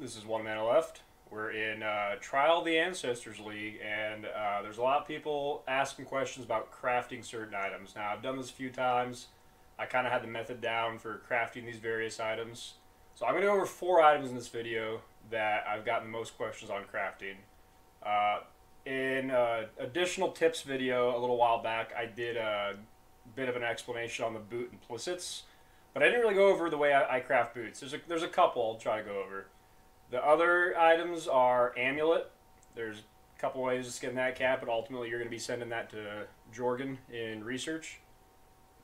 This is One Mana Left. We're in Trial of the Ancestors League, and there's a lot of people asking questions about crafting certain items. Now, I've done this a few times. I kind of had the method down for crafting these various items. So I'm going to go over 4 items in this video that I've gotten most questions on crafting. In additional tips video a little while back, I did a bit of an explanation on the boot implicits, but I didn't really go over the way I craft boots. There's a couple I'll try to go over. The other items are amulet. There's a couple ways to skin that cat, but ultimately you're going to be sending that to Jorgen in research.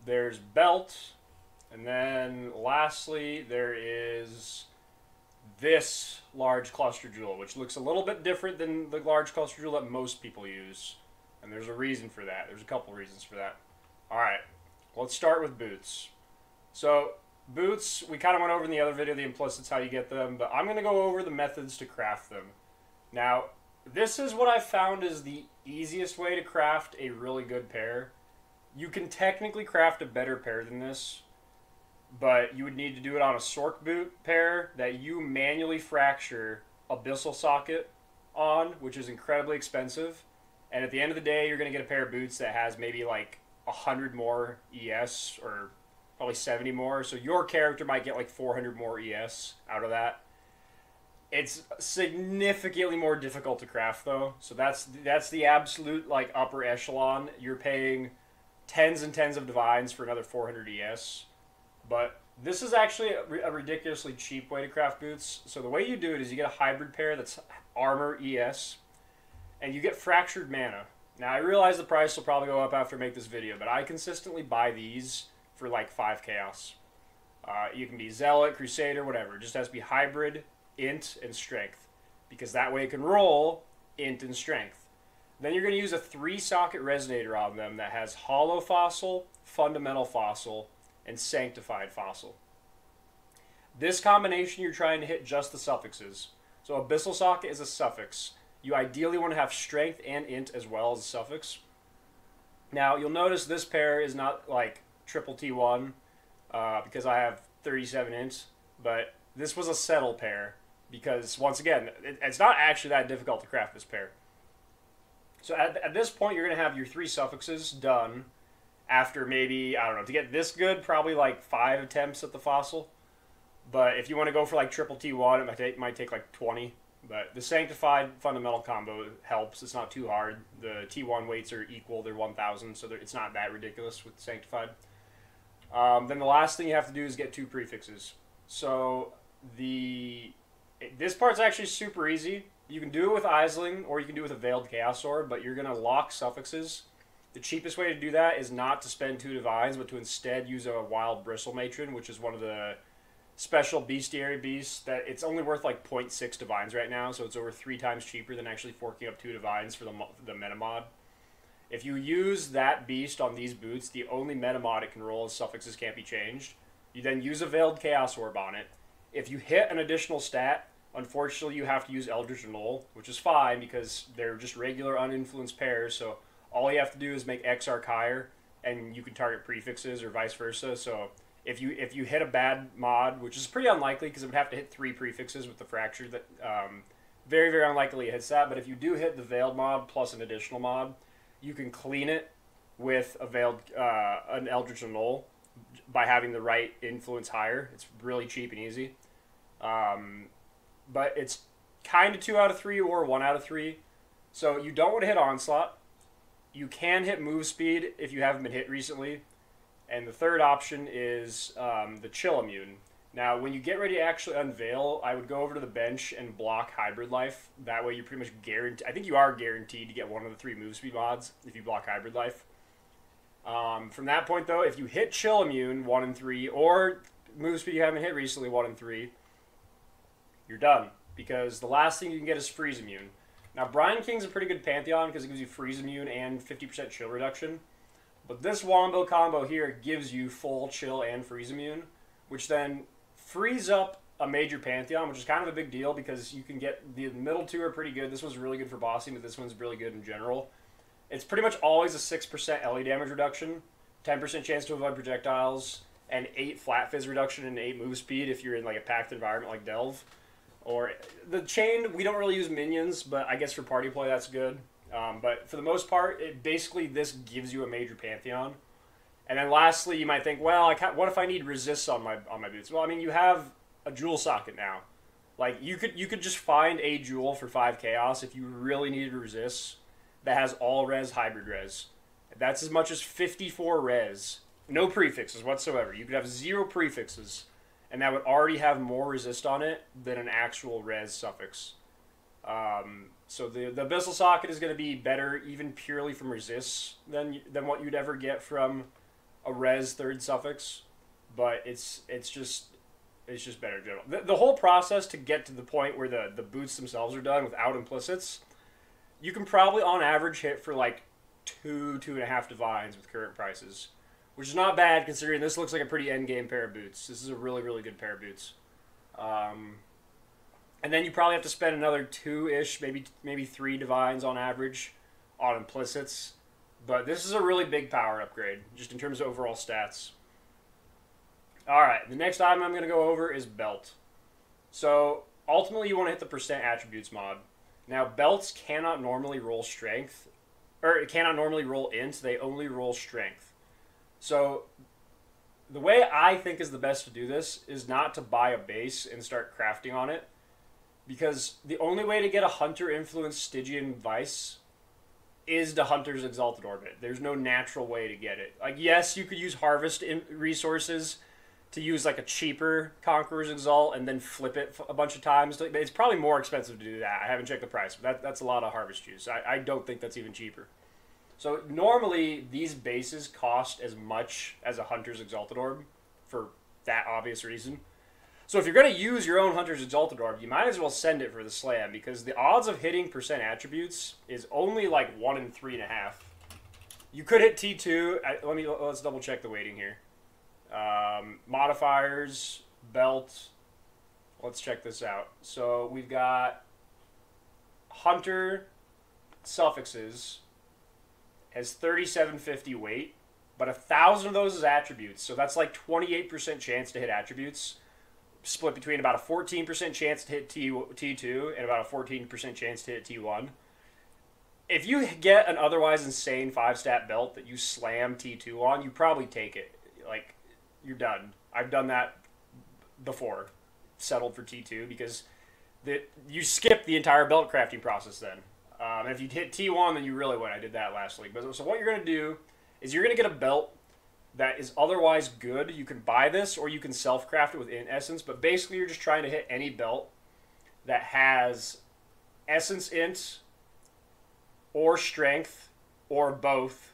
There's belt, and then lastly there is this large cluster jewel, which looks a little bit different than the large cluster jewel that most people use. And there's a reason for that. There's a couple reasons for that. Alright, let's start with boots. So, boots, we kind of went over in the other video, the implicits, how you get them, but I'm going to go over the methods to craft them. Now, this is what I found is the easiest way to craft a really good pair. You can technically craft a better pair than this, but you would need to do it on a Sork boot pair that you manually fracture abyssal socket on, which is incredibly expensive. And at the end of the day, you're going to get a pair of boots that has maybe like 100 more ES, or probably 70 more. So your character might get like 400 more ES out of that. It's significantly more difficult to craft though. So that's the absolute like upper echelon. You're paying tens and tens of divines for another 400 ES. But this is actually a ridiculously cheap way to craft boots. So the way you do it is you get a hybrid pair that's armor ES, and you get fractured mana. Now I realize the price will probably go up after I make this video, but I consistently buy these for like 5 chaos. You can be Zealot, Crusader, whatever. It just has to be hybrid, int, and strength, because that way it can roll int and strength. Then you're going to use a 3-socket resonator on them that has hollow fossil, fundamental fossil, and sanctified fossil. This combination you're trying to hit just the suffixes. So abyssal socket is a suffix. You ideally want to have strength and int as well as a suffix. Now you'll notice this pair is not like triple T1 because I have 37 int, but this was a settle pair because once again it's not actually that difficult to craft this pair. So at this point you're going to have your 3 suffixes done. After maybe, I don't know, to get this good, probably like 5 attempts at the fossil. But if you want to go for like triple T1, it might take like 20. But the Sanctified fundamental combo helps. It's not too hard. The T1 weights are equal. They're 1,000, so it's not that ridiculous with Sanctified. Then the last thing you have to do is get 2 prefixes. So this part's actually super easy. You can do it with Aisling, or you can do it with a Veiled Chaos Orb, but you're going to lock suffixes. The cheapest way to do that is not to spend 2 divines, but to instead use a Wild Bristle Matron, which is one of the special bestiary beasts that it's only worth like 0.6 divines right now, so it's over 3 times cheaper than actually forking up 2 divines for the Manabond. If you use that beast on these boots, the only Manabond it can roll is suffixes can't be changed. You then use a Veiled Chaos Orb on it. If you hit an additional stat, unfortunately you have to use Eldritch Null, which is fine because they're just regular uninfluenced pairs, so all you have to do is make Exarch higher, and you can target prefixes or vice versa. So if you hit a bad mod, which is pretty unlikely because it would have to hit 3 prefixes with the fracture, that very, very unlikely it hits that. But if you do hit the veiled mod plus an additional mod, you can clean it with a veiled an Eldritch Null by having the right influence higher. It's really cheap and easy. But it's kind of 2 out of 3 or 1 out of 3. So you don't want to hit Onslaught. You can hit move speed if you haven't been hit recently. And the third option is the chill immune. Now, when you get ready to actually unveil, I would go over to the bench and block Hybrid Life. That way you're pretty much guaranteed. I think you are guaranteed to get one of the 3 move speed mods if you block Hybrid Life. From that point, though, if you hit chill immune 1 and 3, or move speed you haven't hit recently 1 and 3, you're done. Because the last thing you can get is freeze immune. Now, Brine King's a pretty good Pantheon because it gives you freeze immune and 50% chill reduction. But this Wombo combo here gives you full chill and freeze immune, which then frees up a major Pantheon, which is kind of a big deal because you can get the middle 2 are pretty good. This one's really good for bossing, but this one's really good in general. It's pretty much always a 6% LE damage reduction, 10% chance to avoid projectiles, and 8 flat fizz reduction and 8 move speed if you're in like a packed environment like Delve. Or the chain, we don't really use minions, but I guess for party play that's good. But for the most part, basically this gives you a major pantheon. And then lastly, you might think, well, what if I need resists on my boots? Well, I mean, you have a jewel socket now. Like you could just find a jewel for 5 chaos if you really needed resists that has all res hybrid res. That's as much as 54 res. No prefixes whatsoever. You could have 0 prefixes, and that would already have more resist on it than an actual res suffix. So the abyssal socket is going to be better even purely from resists than what you'd ever get from a res third suffix, but it's just better in general. The whole process to get to the point where the boots themselves are done without implicits, you can probably on average hit for like 2.5 divines with current prices, which is not bad considering this looks like a pretty end game pair of boots. This is a really, really good pair of boots. And then you probably have to spend another 2-ish, maybe 3 divines on average on implicits. But this is a really big power upgrade, just in terms of overall stats. Alright, the next item I'm going to go over is Belt. So, ultimately you want to hit the percent attributes mod. Now, belts cannot normally roll strength, or it cannot normally roll int, they only roll strength. So, the way I think is the best to do this is not to buy a base and start crafting on it, because the only way to get a Hunter-influenced Stygian Vice is the Hunter's Exalted Orbit. There's no natural way to get it. Like, yes, you could use Harvest resources to use, like, a cheaper Conqueror's Exalt and then flip it a bunch of times. It's probably more expensive to do that. I haven't checked the price, but that's a lot of Harvest juice. I don't think that's even cheaper. So, normally, these bases cost as much as a Hunter's Exalted Orb for that obvious reason. So if you're going to use your own Hunter's Exalted Orb, you might as well send it for the slam, because the odds of hitting percent attributes is only like 1 in 3.5. You could hit T2. Let's double check the weighting here. Modifiers, belt. Let's check this out. So we've got Hunter suffixes has 3750 weight, but 1,000 of those is attributes. So that's like 28% chance to hit attributes, split between about a 14% chance to hit T2 and about a 14% chance to hit T1. If you get an otherwise insane 5-stat belt that you slam T2 on, you probably take it. Like, you're done. I've done that before. Settled for T2 because you skip the entire belt crafting process then. And if you hit T1, then you really win. I did that last week. So what you're going to do is you're going to get a belt that is otherwise good. You can buy this or you can self-craft it within Essence, but basically you're just trying to hit any belt that has Essence Int or Strength or both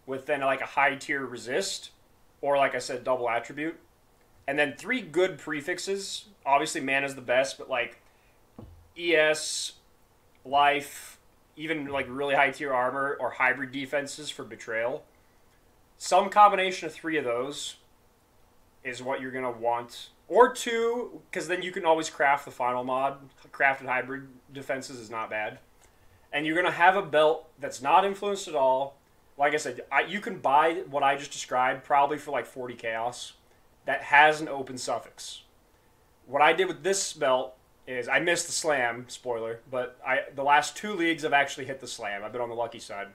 with then like a high tier resist or, like I said, double attribute. And then 3 good prefixes. Obviously mana's the best, but like ES, life, even like really high tier armor or hybrid defenses for betrayal. Some combination of 3 of those is what you're going to want. Or 2, because then you can always craft the final mod. Crafted hybrid defenses is not bad. And you're going to have a belt that's not influenced at all. Like I said, you can buy what I just described probably for like 40 chaos that has an open suffix. What I did with this belt is I missed the slam, spoiler, but the last 2 leagues I've actually hit the slam. I've been on the lucky side.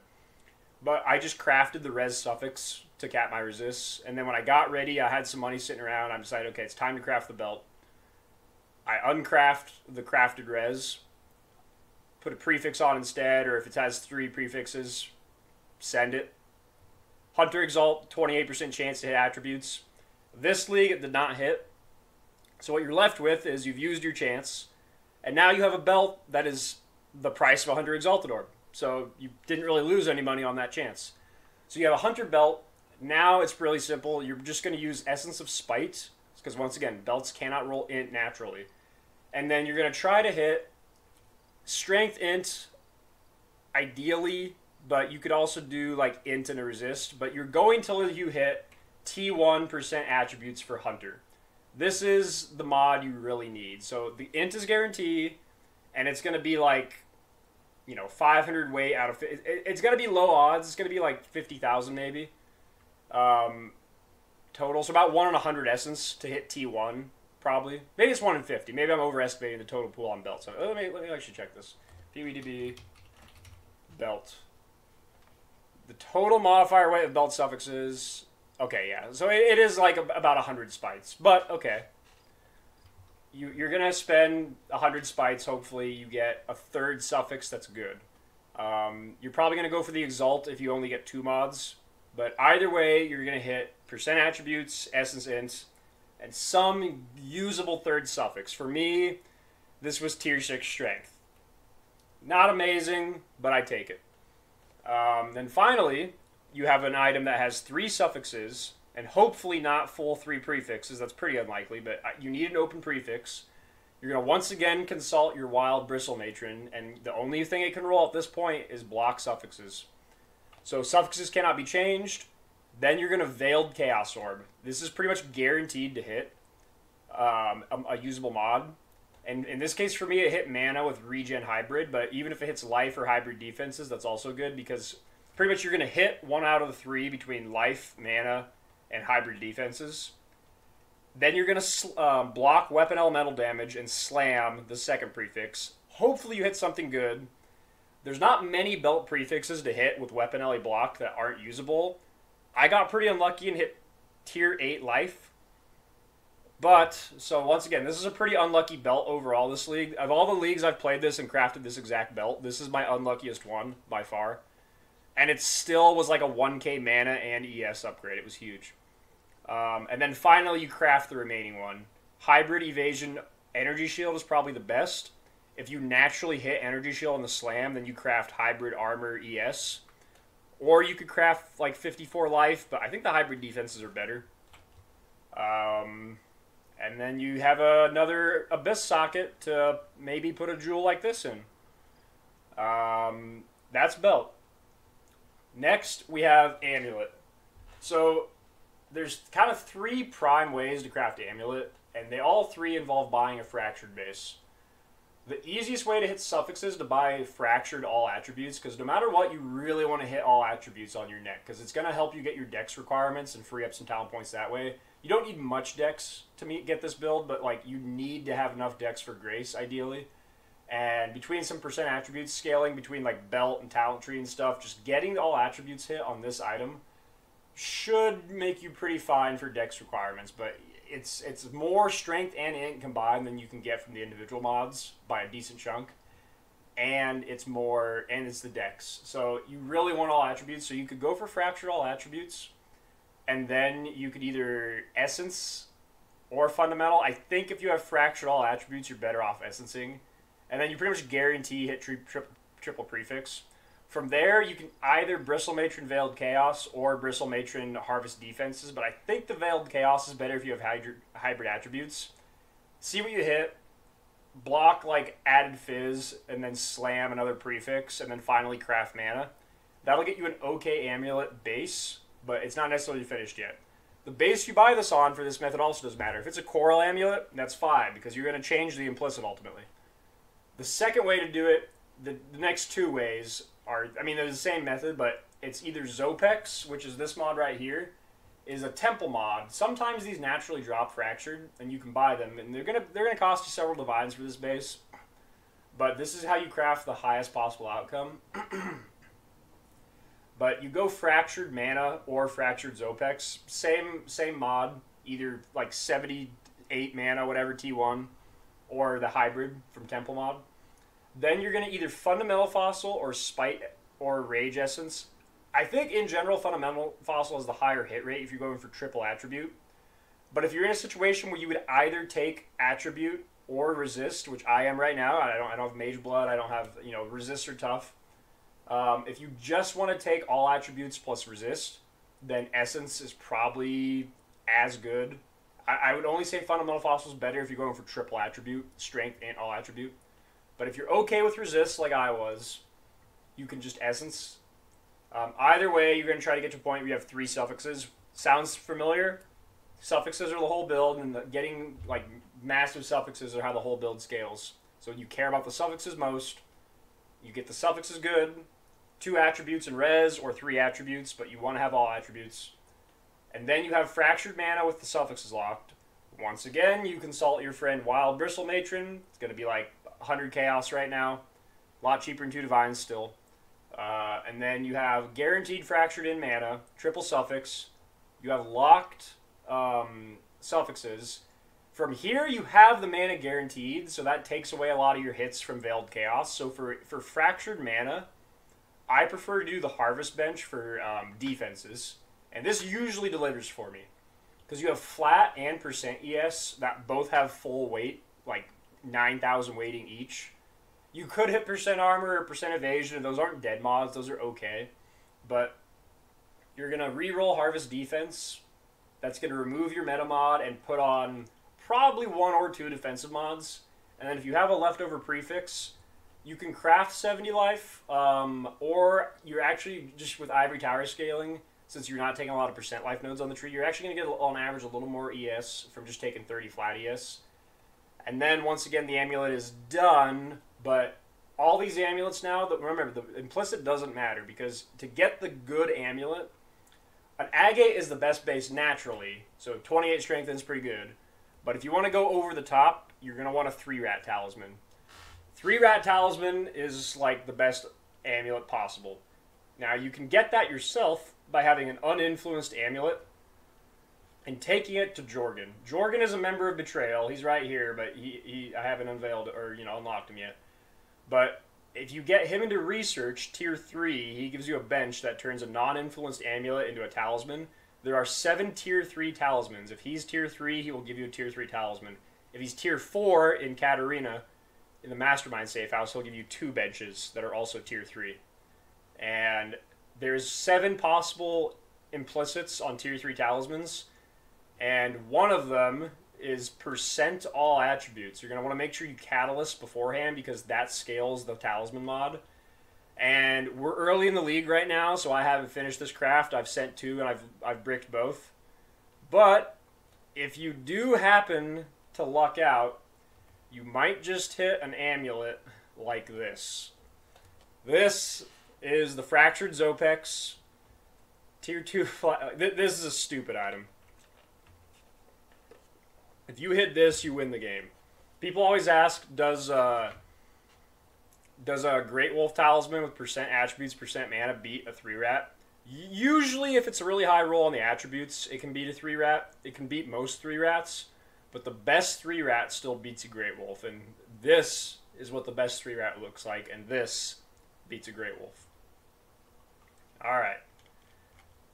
But I just crafted the res suffix to cap my resists. And then when I got ready, I had some money sitting around. I decided, okay, it's time to craft the belt. I uncraft the crafted res, put a prefix on instead, or if it has 3 prefixes, send it. Hunter Exalt, 28% chance to hit attributes. This league, it did not hit. So what you're left with is you've used your chance, and now you have a belt that is the price of a Hunter Exalted Orb. So you didn't really lose any money on that chance. So you have a Hunter belt. Now it's really simple. You're just going to use Essence of Spite, because once again, belts cannot roll int naturally. And then you're going to try to hit Strength int, ideally, but you could also do like int and a resist. But you're going till you hit T1% attributes for Hunter. This is the mod you really need. So the int is guaranteed, and it's going to be like, 500 weight out of... It's going to be low odds. It's going to be like 50,000 maybe. Total. So about 1 in 100 essence to hit T1. probably. Maybe it's 1 in 50. Maybe I'm overestimating the total pool on belt. So let me actually check this. PVDB belt. The total modifier weight of belt suffixes. Okay, yeah. So it is like about 100 spites. But, okay. You're going to spend 100 spites. Hopefully you get a third suffix that's good. You're probably going to go for the Exalt if you only get 2 mods. But either way, you're going to hit percent attributes, essence int, and some usable third suffix. For me, this was tier 6 strength. Not amazing, but I take it. Then finally, you have an item that has 3 suffixes, and hopefully not full 3 prefixes. That's pretty unlikely, but you need an open prefix. You're going to once again consult your wild bristle matron, and the only thing it can roll at this point is block suffixes. So suffixes cannot be changed. Then you're going to Veiled Chaos Orb. This is pretty much guaranteed to hit a usable mod. And in this case, for me, it hit mana with Regen Hybrid, but even if it hits life or hybrid defenses, that's also good because pretty much you're going to hit 1 out of the 3 between life, mana, and hybrid defenses. Then you're going to block weapon elemental damage and slam the second prefix. Hopefully you hit something good. There's not many belt prefixes to hit with weapon LA block that aren't usable. I got pretty unlucky and hit tier 8 life. But, so once again, this is a pretty unlucky belt overall, this league. Of all the leagues I've played this and crafted this exact belt, this is my unluckiest one, by far. And it still was like a 1k mana and ES upgrade. It was huge. And then finally, you craft the remaining one. Hybrid Evasion Energy Shield is probably the best. If you naturally hit Energy Shield on the slam, then you craft Hybrid Armor ES. Or you could craft like 54 life, but I think the hybrid defenses are better. And then you have another Abyss socket to maybe put a jewel like this in. That's belt. Next, we have Amulet. So there's kind of 3 prime ways to craft Amulet, and they all 3 involve buying a Fractured base. The easiest way to hit suffixes is to buy Fractured all attributes, because no matter what, you really want to hit all attributes on your neck, because it's going to help you get your dex requirements and free up some talent points that way. You don't need much dex to get this build, but like you need to have enough dex for grace, ideally. And between some percent attributes, scaling between like belt and talent tree and stuff, just getting all attributes hit on this item should make you pretty fine for dex requirements, but it's more strength and int combined than you can get from the individual mods by a decent chunk. And it's the dex. So you really want all attributes, so you could go for Fractured all attributes, and then you could either Essence or Fundamental. I think if you have Fractured all attributes, you're better off Essencing. And then you pretty much guarantee hit triple prefix. From there, you can either Bristle Matron Veiled Chaos or Bristle Matron Harvest Defenses, but I think the Veiled Chaos is better if you have hybrid attributes. See what you hit, block like Added Fizz, and then slam another prefix, and then finally craft mana. That'll get you an okay Amulet base, but it's not necessarily finished yet. The base you buy this on for this method also doesn't matter. If it's a Coral Amulet, that's fine, because you're going to change the implicit ultimately. The second way to do it, the next 2 ways are, I mean, they're the same method, but it's either Zopex, which is this mod right here, is a temple mod. Sometimes these naturally drop Fractured, and you can buy them, and they're gonna cost you several divines for this base. But this is how you craft the highest possible outcome. But you go Fractured Mana or Fractured Zopex, same mod, either like 78 mana, whatever T1, or the hybrid from Temple mod. Then you're going to either Fundamental Fossil or Spite or Rage Essence. I think in general Fundamental Fossil has the higher hit rate if you're going for triple attribute. But if you're in a situation where you would either take attribute or resist, which I am right now, I don't have Mage Blood, I don't have, resist or tough. If you just want to take all attributes plus resist, then Essence is probably as good. I would only say Fundamental Fossil is better if you're going for triple attribute, strength and all attribute. But if you're okay with resist like I was, you can just Essence. Either way, you're going to try to get to a point where you have 3 suffixes. Sounds familiar? Suffixes are the whole build, and getting like massive suffixes are how the whole build scales. So you care about the suffixes most. You get the suffixes good, 2 attributes in res or 3 attributes, but you want to have all attributes. And then you have Fractured Mana with the suffixes locked, Once again, you consult your friend Wild Bristle Matron. It's going to be like 100 Chaos right now. A lot cheaper than 2 Divines still. And then you have Guaranteed Fractured in Mana, triple suffix. You have locked suffixes. From here, you have the mana guaranteed, so that takes away a lot of your hits from Veiled Chaos. So for Fractured Mana, I prefer to do the Harvest Bench for defenses. And this usually delivers for me. Because you have flat and percent ES that both have full weight, like 9,000 weighting each. You could hit percent armor or percent evasion, and those aren't dead mods, those are okay. But you're going to reroll Harvest Defense. That's going to remove your meta mod and put on probably 1 or 2 defensive mods. And then if you have a leftover prefix, you can craft 70 life, or you're actually just with Ivory Tower scaling, since you're not taking a lot of percent life nodes on the tree, you're actually going to get on average a little more ES from just taking 30 flat ES. And then once again, the amulet is done, but all these amulets now, remember, the implicit doesn't matter, because to get the good amulet, an agate is the best base naturally, so 28 strengthen is pretty good. But if you want to go over the top, you're going to want a 3-rat talisman. 3-rat talisman is like the best amulet possible. Now, you can get that yourself by having an uninfluenced amulet and taking it to Jorgen. Jorgen is a member of Betrayal. He's right here, but I haven't unveiled or unlocked him yet. But if you get him into Research, Tier 3, he gives you a bench that turns a non-influenced amulet into a talisman. There are 7 Tier 3 talismans. If he's Tier 3, he will give you a Tier 3 talisman. If he's Tier 4 in Katarina, in the Mastermind safe house, he'll give you 2 benches that are also Tier 3. And there's 7 possible implicits on Tier 3 talismans, and one of them is percent all attributes. You're going to want to make sure you catalyst beforehand, because that scales the talisman mod. And we're early in the league right now, so I haven't finished this craft. I've sent 2, and I've bricked both. But if you do happen to luck out, you might just hit an amulet like this. This is the Fractured Zopex. Tier 2 this is a stupid item. If you hit this, you win the game. People always ask, does a Great Wolf Talisman with percent attributes, percent mana beat a 3-rat? Usually, if it's a really high roll on the attributes, it can beat a 3-rat. It can beat most 3-rats, but the best 3-rat still beats a Great Wolf, and this is what the best 3-rat looks like, and this beats a Great Wolf. Alright.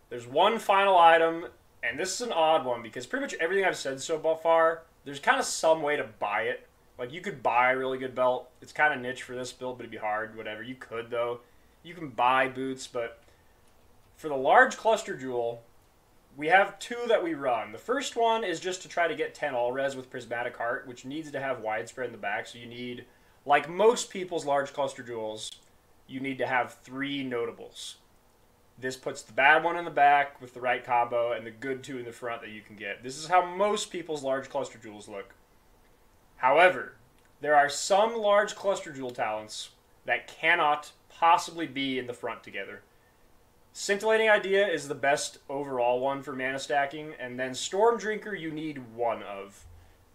There's one final item, and this is an odd one, because pretty much everything I've said so far, there's kind of some way to buy it. Like, you could buy a really good belt. It's kind of niche for this build, but it'd be hard, whatever. You could, though. You can buy boots, but for the large cluster jewel, we have 2 that we run. The first one is just to try to get 10 all-res with Prismatic Heart, which needs to have widespread in the back, so you need, like most people's large cluster jewels, you need to have 3 notables. This puts the bad one in the back with the right combo and the good 2 in the front that you can get. This is how most people's large cluster jewels look. However, there are some large cluster jewel talents that cannot possibly be in the front together. Scintillating Idea is the best overall one for mana stacking, and then Storm Drinker you need 1 of.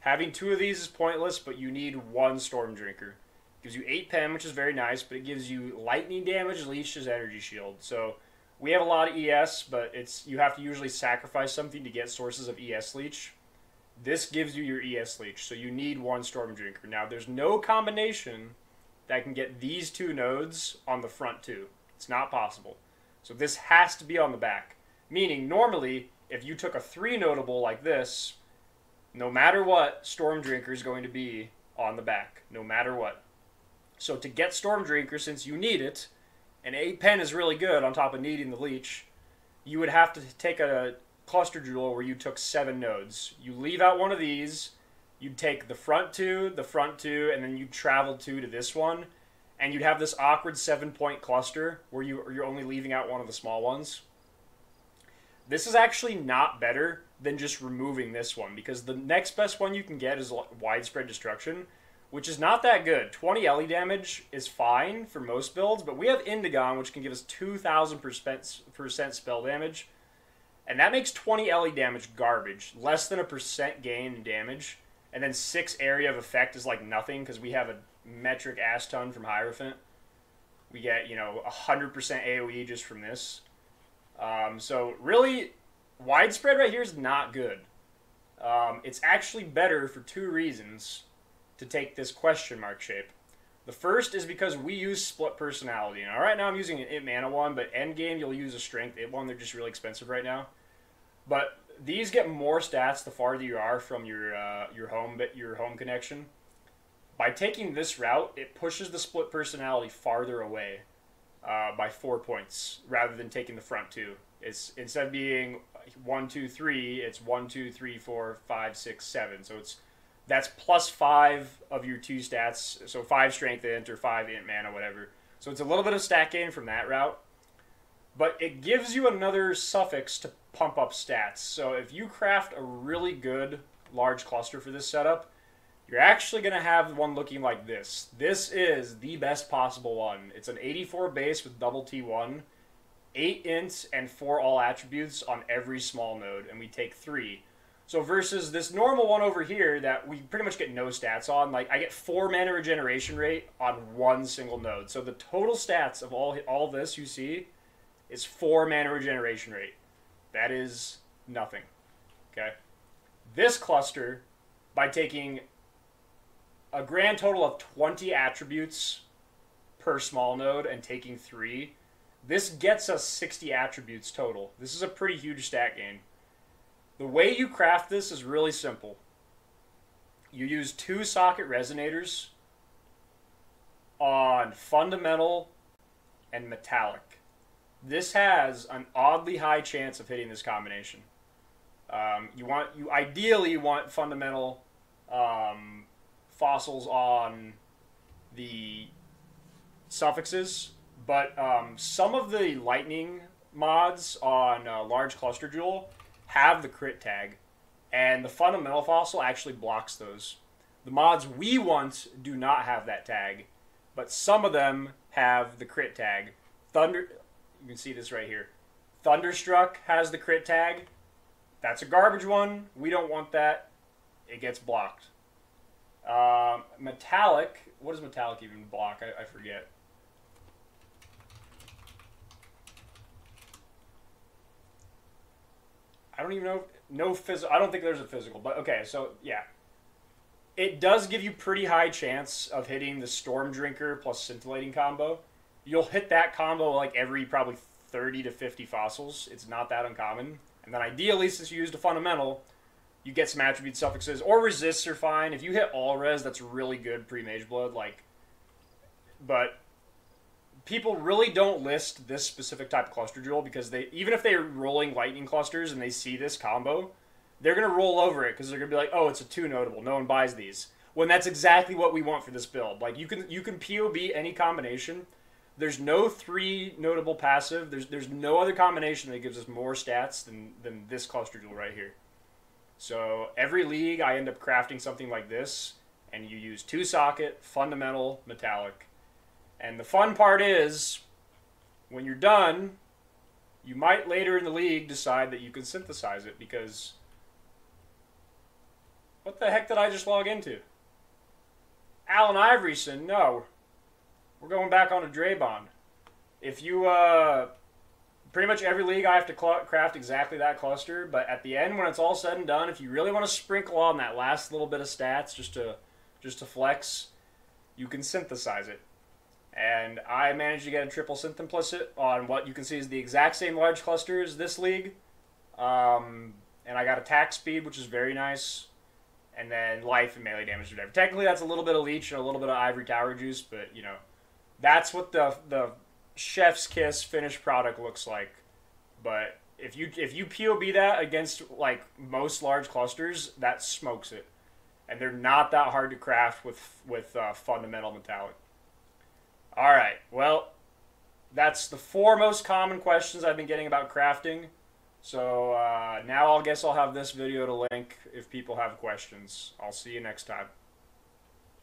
Having 2 of these is pointless, but you need 1 Storm Drinker. Gives you 8 pen, which is very nice, but it gives you lightning damage, leashes, energy shield. So we have a lot of ES, but you have to usually sacrifice something to get sources of ES leech. This gives you your ES leech, so you need 1 Storm Drinker. Now, there's no combination that can get these 2 nodes on the front too. It's not possible. So this has to be on the back. Meaning, normally, if you took a 3 notable like this, no matter what, Storm Drinker is going to be on the back. No matter what. So to get Storm Drinker, since you need it, and 8 pen is really good on top of needing the leech, you would have to take a cluster jewel where you took 7 nodes. You leave out one of these, you'd take the front 2, and then you'd travel 2 to this one, and you'd have this awkward 7-point cluster where you're only leaving out one of the small ones. This is actually not better than just removing this one, because the next best one you can get is Widespread Destruction, which is not that good. 20 LE damage is fine for most builds, but we have Indigon, which can give us 2,000% spell damage. And that makes 20 LE damage garbage, less than a % gain in damage. And then 6 area of effect is like nothing because we have a metric ass ton from Hierophant. We get, 100% AoE just from this. So really, widespread right here is not good. It's actually better for 2 reasons to take this question mark shape. The first is because we use split personality. Now, right now I'm using an It Mana one, but end game you'll use a strength It one. They're just really expensive right now. But these get more stats the farther you are from your home connection. By taking this route, it pushes the split personality farther away by 4 points rather than taking the front 2. It's instead of being 1, 2, 3, it's 1, 2, 3, 4, 5, 6, 7. So that's plus 5 of your 2 stats. So 5 strength int or 5 int mana, whatever. So it's a little bit of stat gain from that route. But it gives you another suffix to pump up stats. So if you craft a really good large cluster for this setup, you're actually going to have one looking like this. This is the best possible one. It's an 84 base with double T1, 8 ints, and 4 all attributes on every small node, and we take 3. So versus this normal one over here that we pretty much get no stats on, like I get 4 mana regeneration rate on 1 single node. So the total stats of all this you see is 4 mana regeneration rate. That is nothing. Okay? This cluster, by taking a grand total of 20 attributes per small node and taking 3, this gets us 60 attributes total. This is a pretty huge stat gain. The way you craft this is really simple. You use 2 socket resonators on fundamental and metallic. This has an oddly high chance of hitting this combination. You ideally want fundamental fossils on the suffixes, but some of the lightning mods on Large Cluster Jewel have the crit tag, and the fundamental fossil actually blocks those. The mods we want do not have that tag, but some of them have the crit tag. You can see this right here. Thunderstruck has the crit tag. That's a garbage one. We don't want that. It gets blocked. Metallic. What does metallic even block? I forget. I don't even know. No physical. I don't think there's a physical. But okay, so yeah. It does give you pretty high chance of hitting the Storm Drinker plus Scintillating combo. You'll hit that combo like every probably 30 to 50 fossils. It's not that uncommon. And then ideally, since you used a fundamental, you get some attribute suffixes. Or resists are fine. If you hit all res, that's really good pre-Mage Blood. But people really don't list this specific type of cluster jewel because even if they're rolling lightning clusters and they see this combo, they're going to roll over it because they're going to be like, oh, it's a 2 notable. No one buys these. When that's exactly what we want for this build. Like you can POB any combination. There's no 3 notable passive. There's no other combination that gives us more stats than this cluster jewel right here. So every league I end up crafting something like this, and you use 2 socket, fundamental, metallic. And the fun part is, when you're done, you might later in the league decide that you can synthesize it because what the heck did I just log into? Alan Iveryson, no. We're going back on a Draybond. If you, pretty much every league I have to craft exactly that cluster, but at the end when it's all said and done, if you really want to sprinkle on that last little bit of stats just to flex, you can synthesize it. And I managed to get a triple synth implicit on what you can see is the exact same large cluster as this league. And I got attack speed, which is very nice. And then life and melee damage or whatever. Technically that's a little bit of leech and a little bit of ivory tower juice, but that's what the chef's kiss finished product looks like. But if you POB that against like most large clusters, that smokes it. And they're not that hard to craft with fundamental metallic. Alright, well, that's the 4 most common questions I've been getting about crafting. So now I guess I'll have this video to link if people have questions. I'll see you next time.